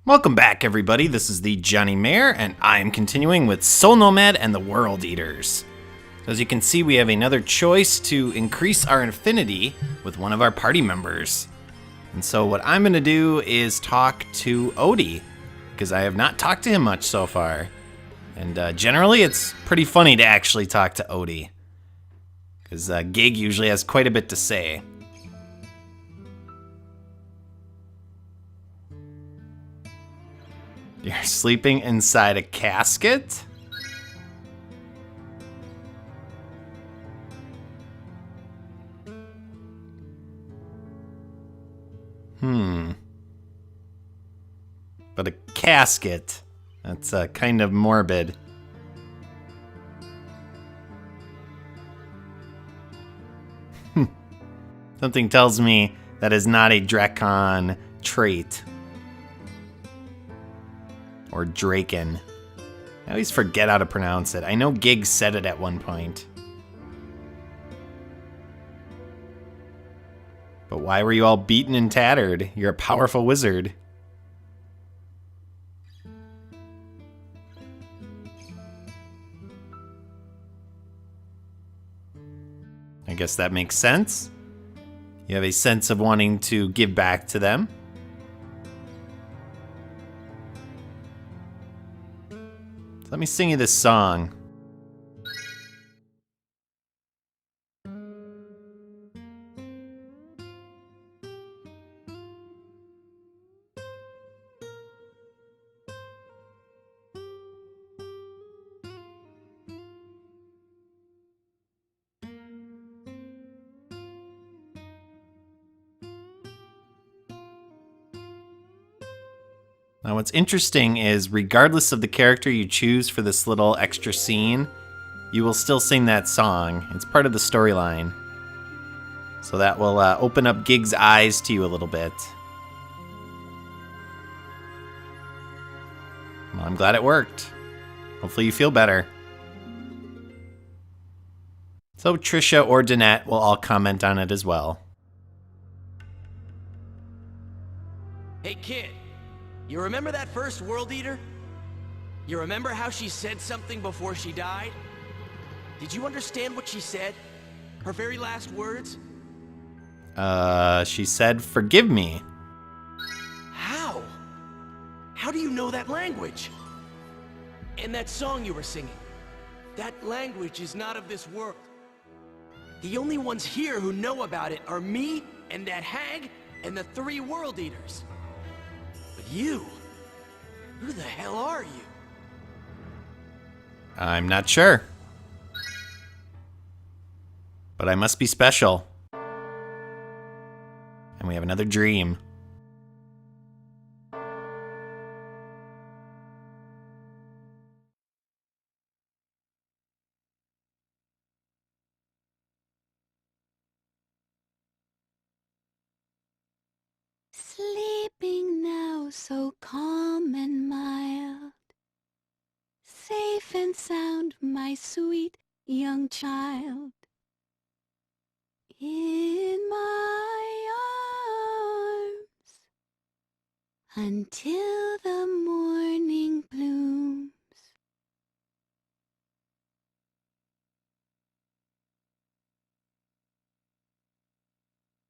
Welcome back, everybody. This is the thejonnymar, and I am continuing with Soul Nomad and the World Eaters. As you can see, we have another choice to increase our affinity with one of our party members. And so what I'm going to do is talk to Odie, because I have not talked to him much so far. And generally, it's pretty funny to actually talk to Odie, because Gig usually has quite a bit to say. You're sleeping inside a casket? But a casket? That's kind of morbid. Something tells me that is not a Drakon trait. Or Draken. I always forget how to pronounce it. I know Gig said it at one point. But why were you all beaten and tattered? You're a powerful wizard. I guess that makes sense. You have a sense of wanting to give back to them. Let me sing you this song. Now what's interesting is, regardless of the character you choose for this little extra scene, you will still sing that song. It's part of the storyline. So that will open up Gig's eyes to you a little bit. Well, I'm glad it worked. Hopefully you feel better. So Trisha or Danette will all comment on it as well. Hey kid, you remember that first World Eater? You remember how she said something before she died? Did you understand what she said? Her very last words? She said, "Forgive me." How? How do you know that language? And that song you were singing, that language is not of this world. The only ones here who know about it are me and that hag and the 3 World Eaters. But you, who the hell are you? I'm not sure. But I must be special. And we have another dream. Sleeping now so calm and mild, safe and sound, my sweet young child, in my arms, until the morning blooms.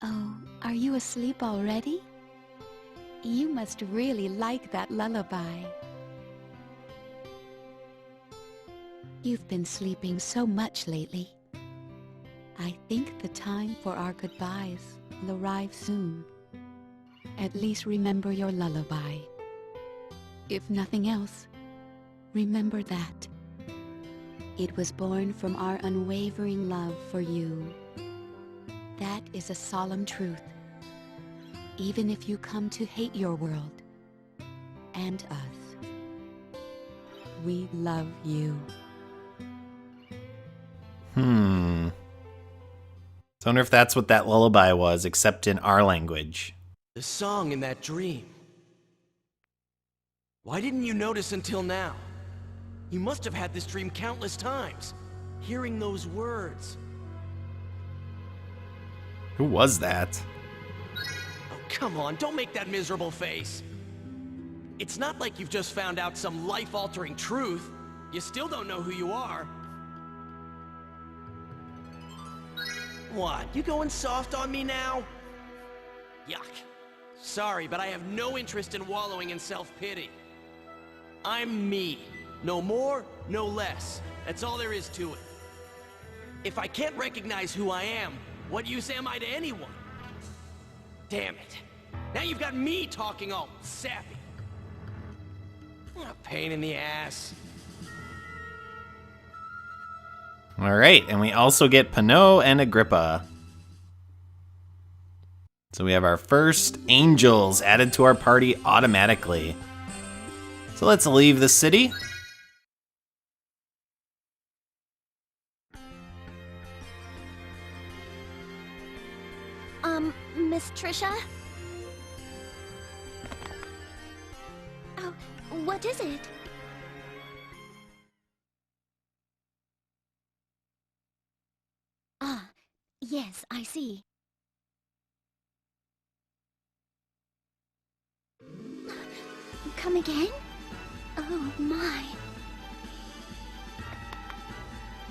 Oh, are you asleep already? You must really like that lullaby. You've been sleeping so much lately. I think the time for our goodbyes will arrive soon. At least remember your lullaby. If nothing else, remember that. It was born from our unwavering love for you. That is a solemn truth. Even if you come to hate your world and us, we love you. So I wonder if that's what that lullaby was, except in our language. The song in that dream. Why didn't you notice until now? You must have had this dream countless times, hearing those words. Who was that? Oh, come on, don't make that miserable face. It's not like you've just found out some life-altering truth. You still don't know who you are. What, you going soft on me now? Yuck. Sorry, but I have no interest in wallowing in self-pity. I'm me. No more, no less. That's all there is to it. If I can't recognize who I am, what use am I to anyone? Damn it. Now you've got me talking all sappy. What a pain in the ass. All right, and we also get Pinot and Agrippa. So we have our first angels added to our party automatically. So let's leave the city. Miss Trisha? Oh, what is it? Ah, yes, I see. Come again? Oh, my.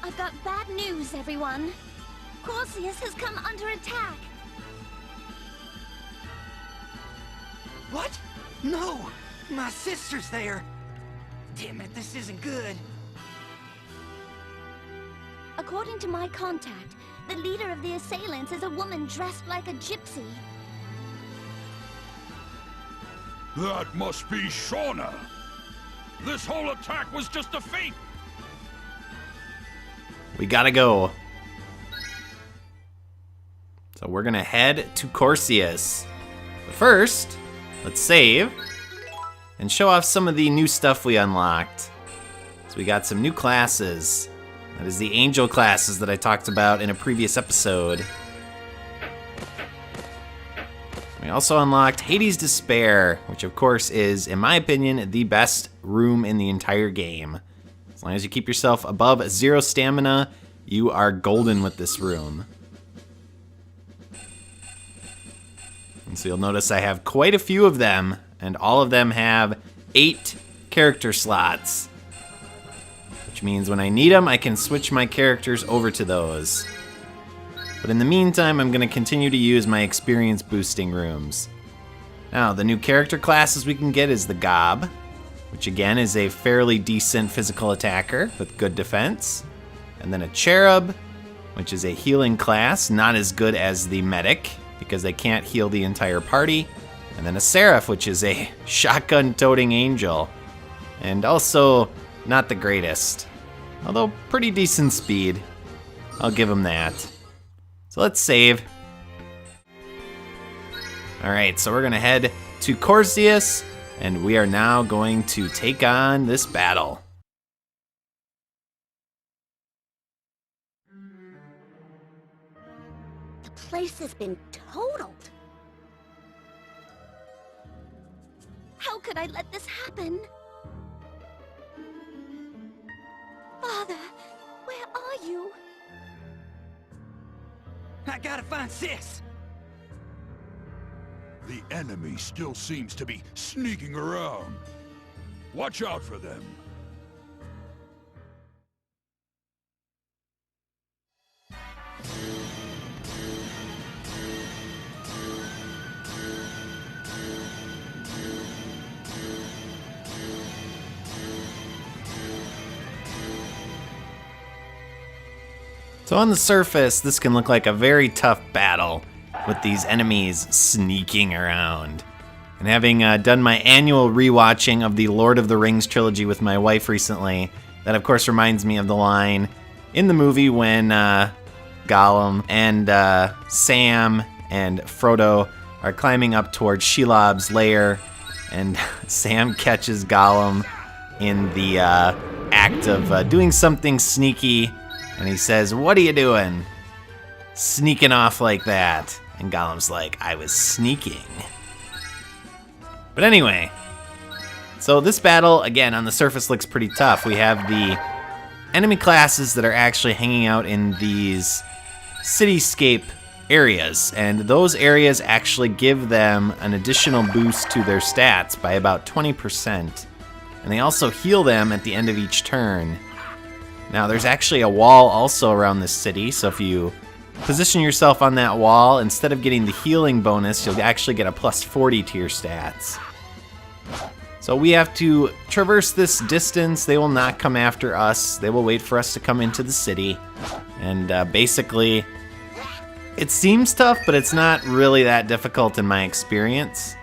I've got bad news, everyone. Corsius has come under attack. What? No! My sister's there! Damn it, this isn't good. According to my contact, the leader of the assailants is a woman dressed like a gypsy. That must be Shauna. This whole attack was just a feint. We gotta go. So we're gonna head to Corsius. But first, let's save and show off some of the new stuff we unlocked. So we got some new classes. That is the angel classes that I talked about in a previous episode. We also unlocked Hades' Despair, which of course is, in my opinion, the best room in the entire game. As long as you keep yourself above 0 stamina, you are golden with this room. And so you'll notice I have quite a few of them, and all of them have 8 character slots. Which means when I need them, I can switch my characters over to those. But in the meantime, I'm going to continue to use my experience boosting rooms. Now, the new character classes we can get is the Gob, which again is a fairly decent physical attacker with good defense. And then a Cherub, which is a healing class, not as good as the Medic, because they can't heal the entire party. And then a Seraph, which is a shotgun-toting angel, and also not the greatest, although pretty decent speed. I'll give him that. So let's save. All right, so we're gonna head to Corsius, and we are now going to take on this battle. The place has been totaled. How could I let this happen? Father, where are you? I gotta find Sis! The enemy still seems to be sneaking around. Watch out for them. So on the surface, this can look like a very tough battle with these enemies sneaking around. And having done my annual rewatching of the Lord of the Rings trilogy with my wife recently, that of course reminds me of the line in the movie when Gollum and Sam and Frodo are climbing up towards Shelob's lair, and Sam catches Gollum in the act of doing something sneaky, and he says, "What are you doing? Sneaking off like that?" And Gollum's like, "I was sneaking." But anyway, so this battle, again, on the surface looks pretty tough. We have the enemy classes that are actually hanging out in these cityscape areas, and those areas actually give them an additional boost to their stats by about 20%. And they also heal them at the end of each turn. Now, there's actually a wall also around this city, so if you position yourself on that wall, instead of getting the healing bonus, you'll actually get a plus 40 to your stats. So we have to traverse this distance. They will not come after us. They will wait for us to come into the city. And basically, it seems tough, but it's not really that difficult in my experience.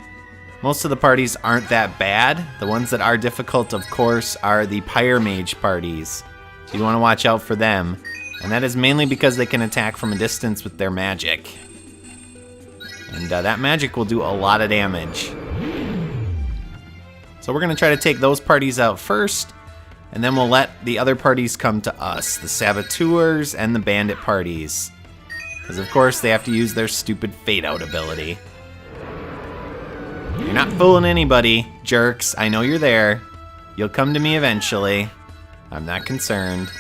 Most of the parties aren't that bad. The ones that are difficult, of course, are the Pyre Mage parties. So you want to watch out for them. And that is mainly because they can attack from a distance with their magic. And that magic will do a lot of damage. So we're going to try to take those parties out first, and then we'll let the other parties come to us, the Saboteurs and the Bandit parties. Because of course they have to use their stupid Fade Out ability. You're not fooling anybody, jerks. I know you're there. You'll come to me eventually. I'm not concerned.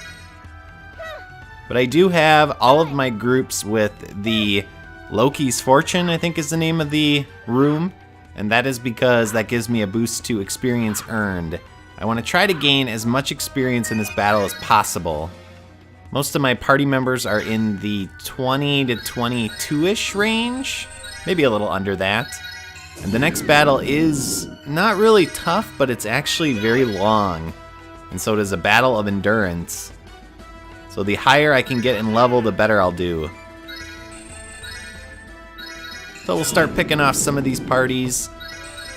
But I do have all of my groups with the Loki's Fortune, I think is the name of the room. And that is because that gives me a boost to experience earned. I want to try to gain as much experience in this battle as possible. Most of my party members are in the 20 to 22-ish range. Maybe a little under that. And the next battle is not really tough, but it's actually very long. And so it is a battle of endurance. So the higher I can get in level, the better I'll do. So we'll start picking off some of these parties.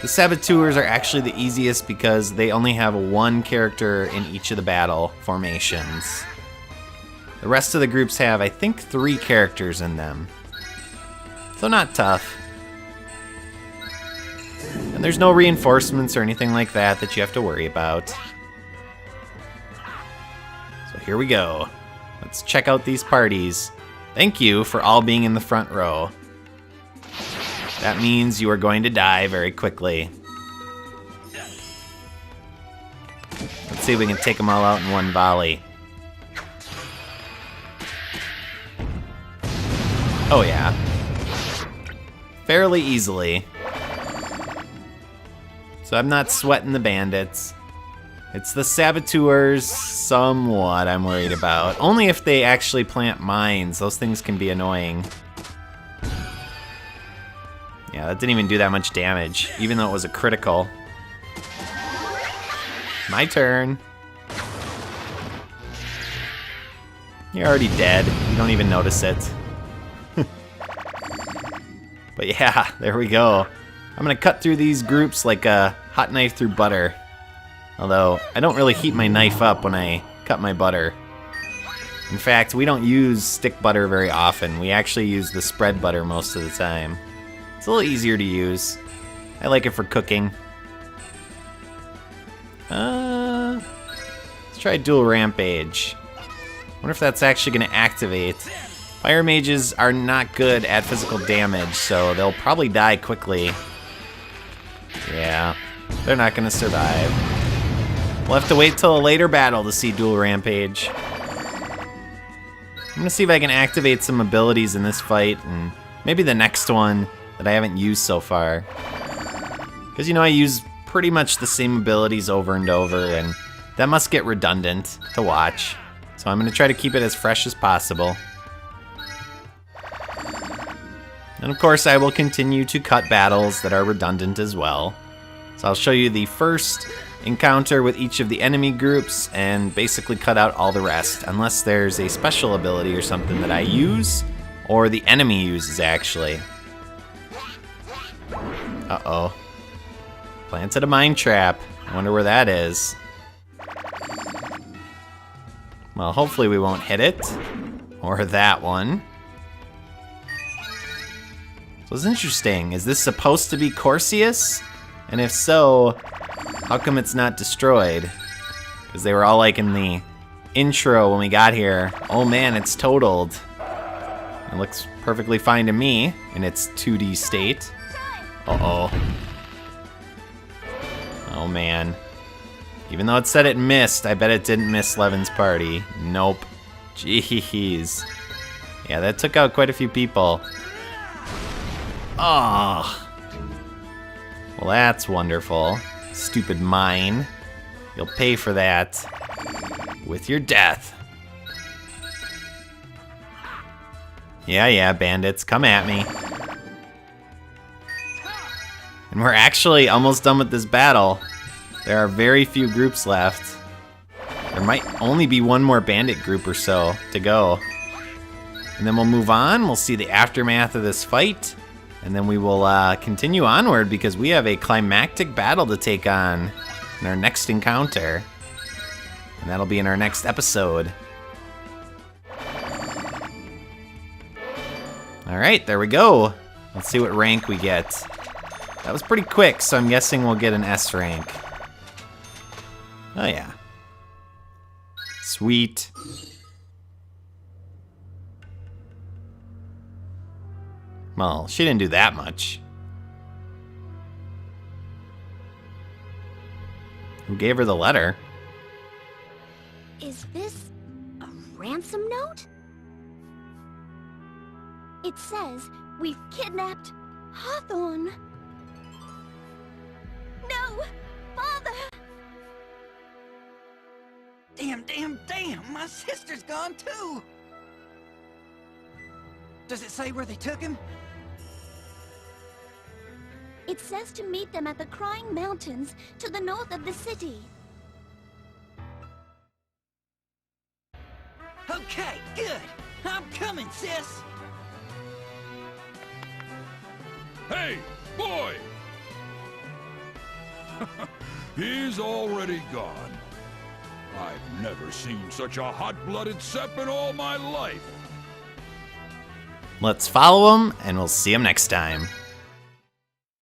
The Saboteurs are actually the easiest because they only have one character in each of the battle formations. The rest of the groups have, I think, 3 characters in them. So not tough. And there's no reinforcements or anything like that that you have to worry about. So here we go. Let's check out these parties. Thank you for all being in the front row. That means you are going to die very quickly. Let's see if we can take them all out in one volley. Oh yeah. Fairly easily. So I'm not sweating the bandits. It's the Saboteurs, somewhat, I'm worried about. Only if they actually plant mines. Those things can be annoying. Yeah, that didn't even do that much damage, even though it was a critical. My turn. You're already dead. You don't even notice it. But yeah, there we go. I'm gonna cut through these groups like a hot knife through butter. Although, I don't really heat my knife up when I cut my butter. In fact, we don't use stick butter very often. We actually use the spread butter most of the time. It's a little easier to use. I like it for cooking. Let's try Dual Rampage. Wonder if that's actually going to activate. Fire mages are not good at physical damage, so they'll probably die quickly. Yeah, they're not going to survive. We'll have to wait till a later battle to see Dual Rampage. I'm going to see if I can activate some abilities in this fight, and maybe the next one that I haven't used so far. Because, you know, I use pretty much the same abilities over and over, and that must get redundant to watch. So I'm going to try to keep it as fresh as possible. And of course, I will continue to cut battles that are redundant as well. So I'll show you the first encounter with each of the enemy groups and basically cut out all the rest, unless there's a special ability or something that I use, or the enemy uses actually. Uh-oh. Planted a mine trap. I wonder where that is. Well, hopefully we won't hit it. Or that one. So it's interesting. Is this supposed to be Corsius? And if so, how come it's not destroyed? Because they were all like in the intro when we got here. Oh man, it's totaled. It looks perfectly fine to me in its 2D state. Uh-oh. Oh man. Even though it said it missed, I bet it didn't miss Levin's party. Nope. Jeez. Yeah, that took out quite a few people. Oh. Well, that's wonderful. Stupid mine. You'll pay for that with your death. Yeah, bandits, come at me. And we're actually almost done with this battle. There are very few groups left. There might only be one more bandit group or so to go. And then we'll move on. We'll see the aftermath of this fight. And then we will continue onward because we have a climactic battle to take on in our next encounter. And that'll be in our next episode. Alright, there we go. Let's see what rank we get. That was pretty quick, so I'm guessing we'll get an S rank. Oh yeah. Sweet. Well, she didn't do that much. Who gave her the letter? Is this a ransom note? It says we've kidnapped Hawthorne. No, Father! Damn! My sister's gone too! Does it say where they took him? It says to meet them at the Crying Mountains to the north of the city. Okay, good! I'm coming, sis! Hey, boy! He's already gone. I've never seen such a hot-blooded sep in all my life. Let's follow him, and we'll see him next time.